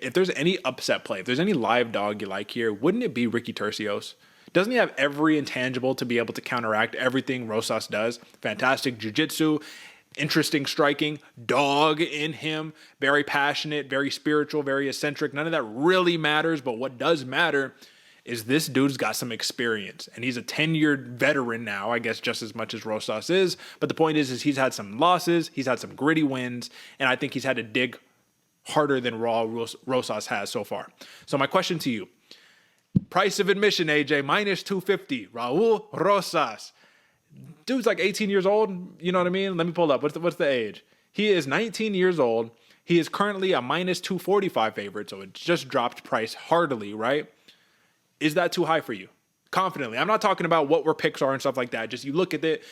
If there's any upset play, if there's any live dog you like here, wouldn't it be Ricky Turcios? Doesn't he have every intangible to be able to counteract everything Rosas does? Fantastic jiu-jitsu, interesting striking, dog in him, very passionate, very spiritual, very eccentric. None of that really matters, but what does matter is this dude's got some experience, and he's a 10-year veteran now, I guess just as much as Rosas is. But the point is he's had some losses, he's had some gritty wins, and I think he's had to dig harder than Raul Rosas has so far. So my question to you, price of admission, AJ, minus 250, Raul Rosas. Dude's like 18 years old, you know what I mean? Let me pull up. What's the age? He is 19 years old. He is currently a minus 245 favorite, so it just dropped price heartily, right? Is that too high for you? Confidently. I'm not talking about what where picks are and stuff like that. Just you look at it,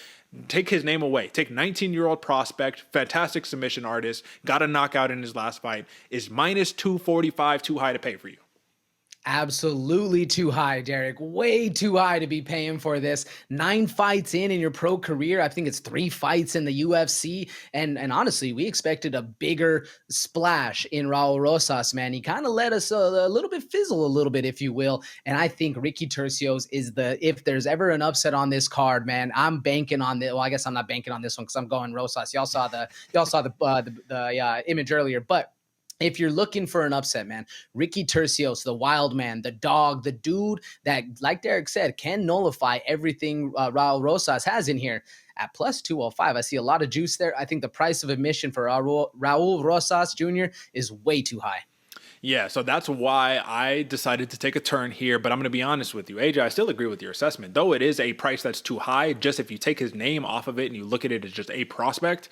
take his name away. Take 19-year-old prospect, fantastic submission artist, got a knockout in his last fight. Is minus 245 too high to pay for you? Absolutely too high, Derek. Way too high to be paying for this. 9 fights in your pro career. I think it's 3 fights in the UFC. And honestly, we expected a bigger splash in Raul Rosas, man. He kind of let us a little bit fizzle a little bit, if you will. And I think Ricky Turcios is if there's ever an upset on this card, man, I'm banking on this. Well, I guess I'm not banking on this one because I'm going Rosas. Y'all saw the image earlier, but if you're looking for an upset, man, Ricky Turcios, the wild man, the dog, the dude that, like Derek said, can nullify everything Raul Rosas has in here. At plus 205, I see a lot of juice there. I think the price of admission for Raul Rosas Jr. is way too high. Yeah, so that's why I decided to take a turn here, but I'm going to be honest with you. AJ, I still agree with your assessment. Though it is a price that's too high, just if you take his name off of it and you look at it as just a prospect,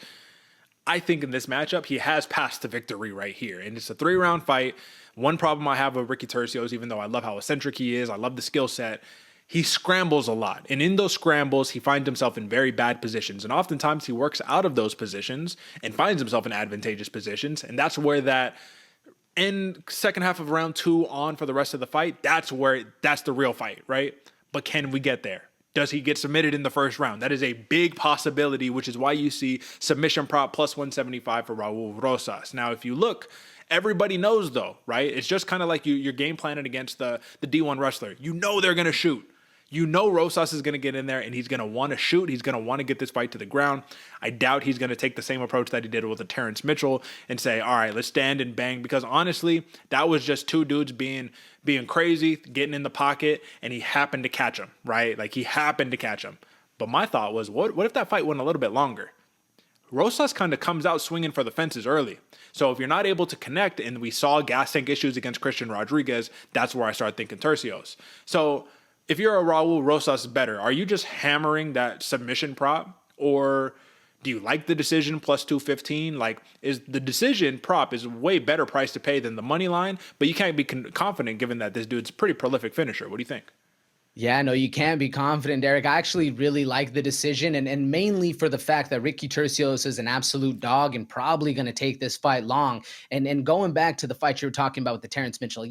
I think in this matchup, he has passed to victory right here. And it's a 3-round fight. One problem I have with Ricky Turcios, even though I love how eccentric he is, I love the skill set, he scrambles a lot. And in those scrambles, he finds himself in very bad positions. And oftentimes he works out of those positions and finds himself in advantageous positions. And that's where that end second half of round 2 on for the rest of the fight, that's the real fight, right? But can we get there? Does he get submitted in the first round? That is a big possibility, which is why you see submission prop plus 175 for Raul Rosas. Now, if you look, everybody knows though, right? It's just kind of like you're game planning against the D1 wrestler. You know they're going to shoot. You know Rosas is going to get in there and he's going to want to shoot. He's going to want to get this fight to the ground. I doubt he's going to take the same approach that he did with the Terrence Mitchell and say, all right, let's stand and bang. Because honestly, that was just two dudes being crazy, getting in the pocket, and he happened to catch him, right? Like he happened to catch him. But my thought was, what if that fight went a little bit longer? Rosas kind of comes out swinging for the fences early. So if you're not able to connect, and we saw gas tank issues against Christian Rodriguez, that's where I started thinking Turcios. So if you're a Raul Rosas better, are you just hammering that submission prop, or do you like the decision plus 215? Like, is the decision prop is way better price to pay than the money line, but you can't be confident given that this dude's a pretty prolific finisher. What do you think? Yeah, no, you can't be confident, Derek. I actually really like the decision, and mainly for the fact that Ricky Turcios is an absolute dog and probably going to take this fight long. And going back to the fight you were talking about with the Terrence Mitchell,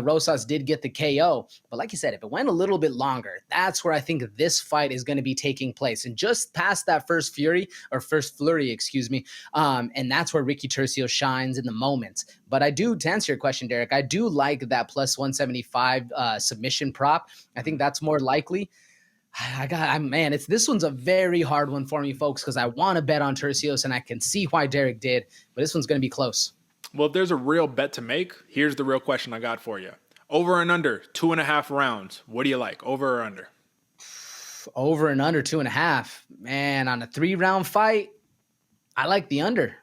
Rosas did get the KO. But like you said, if it went a little bit longer, that's where I think this fight is going to be taking place. And just past that first flurry, and that's where Ricky Turcios shines in the moment. But I do, to answer your question, Derek, I do like that plus 175 submission prop. I think that's more likely. This one's a very hard one for me, folks, because I want to bet on Turcios, and I can see why Derek did, but this one's going to be close. Well, if there's a real bet to make, here's the real question I got for you. Over and under 2.5 rounds. What do you like? Over or under? Over and under 2.5. Man, on a 3-round fight, I like the under.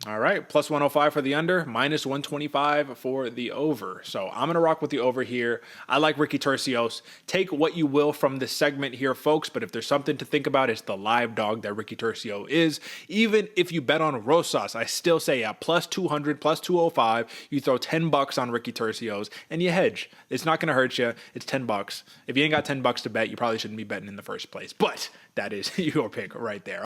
All right. Plus 105 for the under, minus 125 for the over. So I'm going to rock with the over here. I like Ricky Turcios. Take what you will from this segment here, folks. But if there's something to think about, it's the live dog that Ricky Turcios is. Even if you bet on Rosas, I still say at plus 200, plus 205, you throw $10 on Ricky Turcios and you hedge. It's not going to hurt you. It's $10. If you ain't got $10 to bet, you probably shouldn't be betting in the first place. But that is your pick right there.